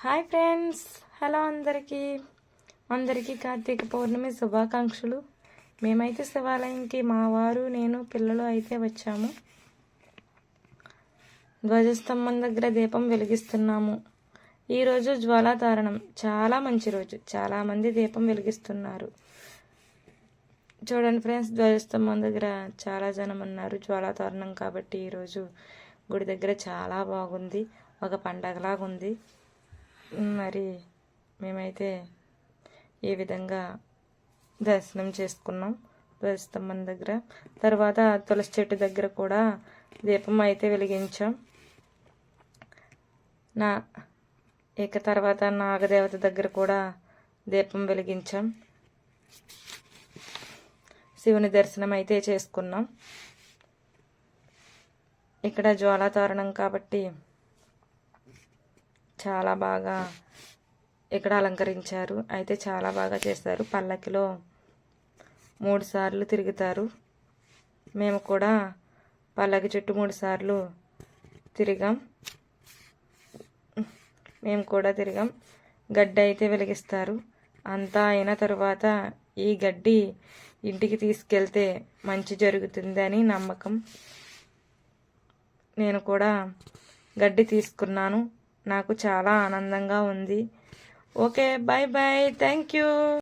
Hi friends, hello అందరికీ కార్తీక పౌర్ణమి శుభాకాంక్షలు. మేమైతే శివాలయంకి మా వారు నేను పిల్లలు అయితే వచ్చాము. ధ్వజస్తంభం దగ్గర దీపం వెలిగిస్తున్నాము. ఈరోజు జ్వాలాతారణం, చాలా మంచి రోజు. చాలామంది దీపం వెలిగిస్తున్నారు. చూడండి ఫ్రెండ్స్, ధ్వజస్తంభం దగ్గర చాలా జనం ఉన్నారు. జ్వాలాతారణం కాబట్టి ఈరోజు గుడి దగ్గర చాలా బాగుంది, ఒక పండగలాగా ఉంది. మరి మేమైతే ఈ విధంగా దర్శనం చేసుకున్నాం ధ్వజస్తంభం దగ్గర. తర్వాత తులసి చెట్టు దగ్గర కూడా దీపం అయితే వెలిగించాం. తర్వాత నాగదేవత దగ్గర కూడా దీపం వెలిగించాం. శివుని దర్శనం అయితే చేసుకున్నాం. ఇక్కడ జ్వాలాతోరణం కాబట్టి చాలా బాగా ఇక్కడ అలంకరించారు. అయితే చాలా బాగా చేస్తారు. పల్లకిలో 3 సార్లు తిరుగుతారు. మేము కూడా పల్లకి చుట్టూ 3 సార్లు తిరిగాం. గడ్డి అయితే వెలిగిస్తారు. అంతా అయిన తర్వాత ఈ గడ్డి ఇంటికి తీసుకెళ్తే మంచి జరుగుతుందని నమ్మకం. నేను కూడా గడ్డి తీసుకున్నాను. నాకు చాలా ఆనందంగా ఉంది. Okay, bye bye, thank you.